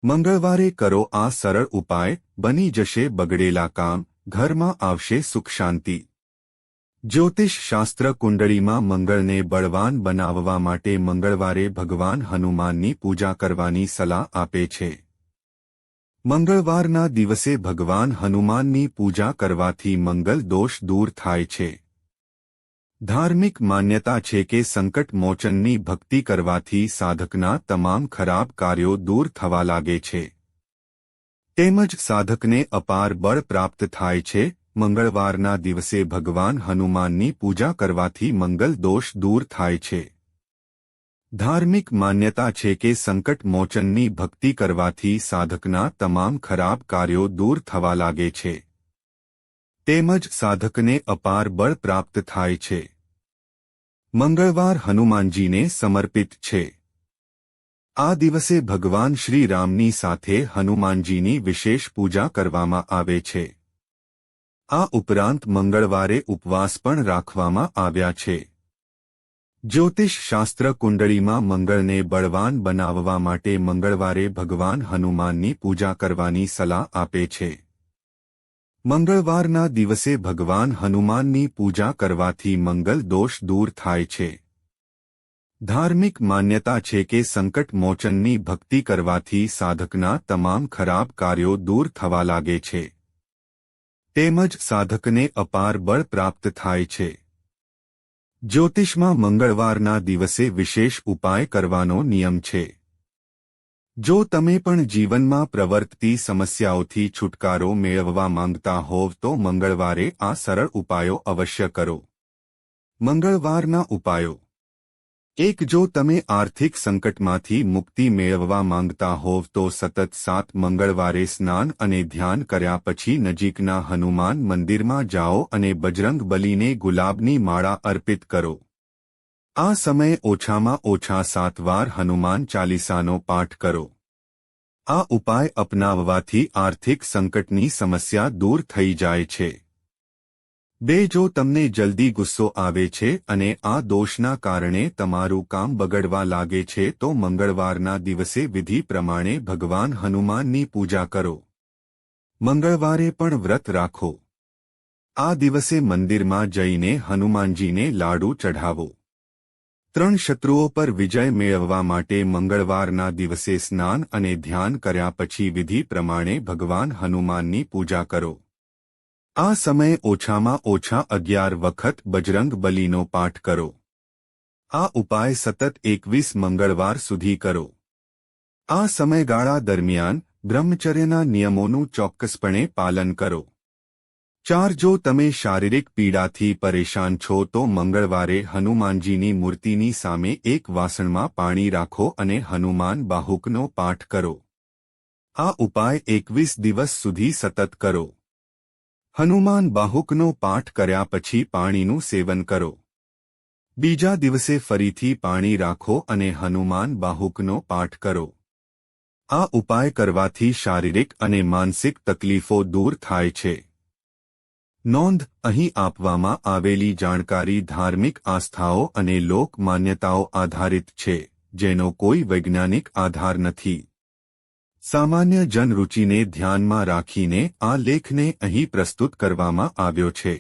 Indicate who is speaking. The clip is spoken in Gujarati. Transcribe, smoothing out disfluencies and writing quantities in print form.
Speaker 1: મંગળવારે કરો આ સરળ ઉપાય, બની જશે બગડેલા કામ, ઘરમાં આવશે સુખ શાંતિ। જ્યોતિષ શાસ્ત્ર કુંડળીમાં મંગળને બળવાન બનાવવા માટે મંગળવારે ભગવાન હનુમાનની પૂજા કરવાની સલાહ આપે છે। મંગળવારના દિવસે ભગવાન હનુમાનની પૂજા કરવાથી મંગલ દોષ દૂર થાય છે। ધાર્મિક માન્યતા છે કે સંકટ મોચનની ભક્તિ કરવાથી સાધકના તમામ ખરાબ કાર્યો દૂર થવા લાગે છે, તેમજ સાધકને અપાર બળ પ્રાપ્ત થાય છે। મંગળવારના દિવસે ભગવાન હનુમાનની પૂજા કરવાથી મંગલ દોષ દૂર થાય છે। ધાર્મિક માન્યતા છે કે સંકટ મોચનની ભક્તિ કરવાથી સાધકના તમામ ખરાબ કાર્યો દૂર થવા લાગે છે, તેમજ સાધકને અપાર બળ પ્રાપ્ત થાય છે। મંગળવાર હનુમાનજીને સમર્પિત છે। આ દિવસે ભગવાન શ્રી રામની સાથે હનુમાનજીની વિશેષ પૂજા કરવામાં આવે છે। આ ઉપરાંત મંગળવારે ઉપવાસ પણ રાખવામાં આવ્યા છે। જ્યોતિષ શાસ્ત્ર કુંડળીમાં મંગળને બળવાન બનાવવા માટે મંગળવારે ભગવાન હનુમાનની પૂજા કરવાની સલાહ આપે છે। મંગળવારના દિવસે ભગવાન હનુમાનની પૂજા કરવાથી મંગલ દોષ દૂર થાય છે। ધાર્મિક માન્યતા છે કે સંકટ મોચનની ભક્તિ કરવાથી સાધકના તમામ ખરાબ કાર્યો દૂર થવા લાગે છે, તેમજ સાધકને અપાર બળ પ્રાપ્ત થાય છે। જ્યોતિષમાં મંગળવારના દિવસે વિશેષ ઉપાય કરવાનો નિયમ છે। જો તમે પણ જીવનમાં પ્રવર્તતી સમસ્યાઓથી છુટકારો મેળવવા માંગતા હોવ તો મંગળવારે આ સરળ ઉપાયો અવશ્ય કરો। મંગળવારના ઉપાયો: 1. જો તમે આર્થિક સંકટમાંથી મુક્તિ મેળવવા માંગતા હોવ તો સતત 7 મંગળવારે સ્નાન અને ધ્યાન કર્યા પછી નજીકના હનુમાન મંદિરમાં જાઓ અને બજરંગ બલીને ગુલાબની માળા અર્પિત કરો। આ સમયે ઓછામાં ઓછા 7 વાર હનુમાન ચાલીસાનો પાઠ કરો। આ ઉપાય અપનાવવાથી આર્થિક સંકટની સમસ્યા દૂર થઈ જાય છે। 2. જો તમને જલ્દી ગુસ્સો આવે છે અને આ દોષના કારણે તમારું કામ બગડવા લાગે છે તો મંગળવારના દિવસે વિધિ પ્રમાણે ભગવાન હનુમાનની પૂજા કરો। મંગળવારે પણ વ્રત રાખો। આ દિવસે મંદિરમાં જઈને હનુમાનજીને લાડુ ચઢાવો। 3. શત્રુઓ પર વિજય મેળવવા માટે મંગળવારના દિવસે સ્નાન અને ધ્યાન કર્યા પછી વિધિ પ્રમાણે ભગવાન હનુમાનની પૂજા કરો। આ સમયે ઓછામાં ઓછા 11 વખત બજરંગ બલીનો પાઠ કરો। આ ઉપાય સતત 21 મંગળવાર સુધી કરો। આ સમયગાળા દરમિયાન બ્રહ્મચર્યના નિયમોનું ચોક્કસપણે પાલન કરો। 4. જો તમે શારીરિક પીડાથી પરેશાન છો તો મંગળવારે હનુમાનજીની મૂર્તિની સામે એક વાસણમાં પાણી રાખો અને હનુમાન બાહુકનો પાઠ કરો। આ ઉપાય 21 દિવસ સુધી સતત કરો। હનુમાન બાહુકનો પાઠ કર્યા પછી પાણીનું સેવન કરો। બીજા દિવસે ફરીથી પાણી રાખો અને હનુમાન બાહુકનો પાઠ કરો। આ ઉપાય કરવાથી શારીરિક અને માનસિક તકલીફો દૂર થાય છે। નોંધ: અહીં આપવામાં આવેલી જાણકારી ધાર્મિક આસ્થાઓ અને લોક માન્યતાઓ આધારિત છે, જેનો કોઈ વૈજ્ઞાનિક આધાર નથી। સામાન્ય જનરૂચિને ધ્યાનમાં રાખીને આ લેખને અહીં પ્રસ્તુત કરવામાં આવ્યો છે।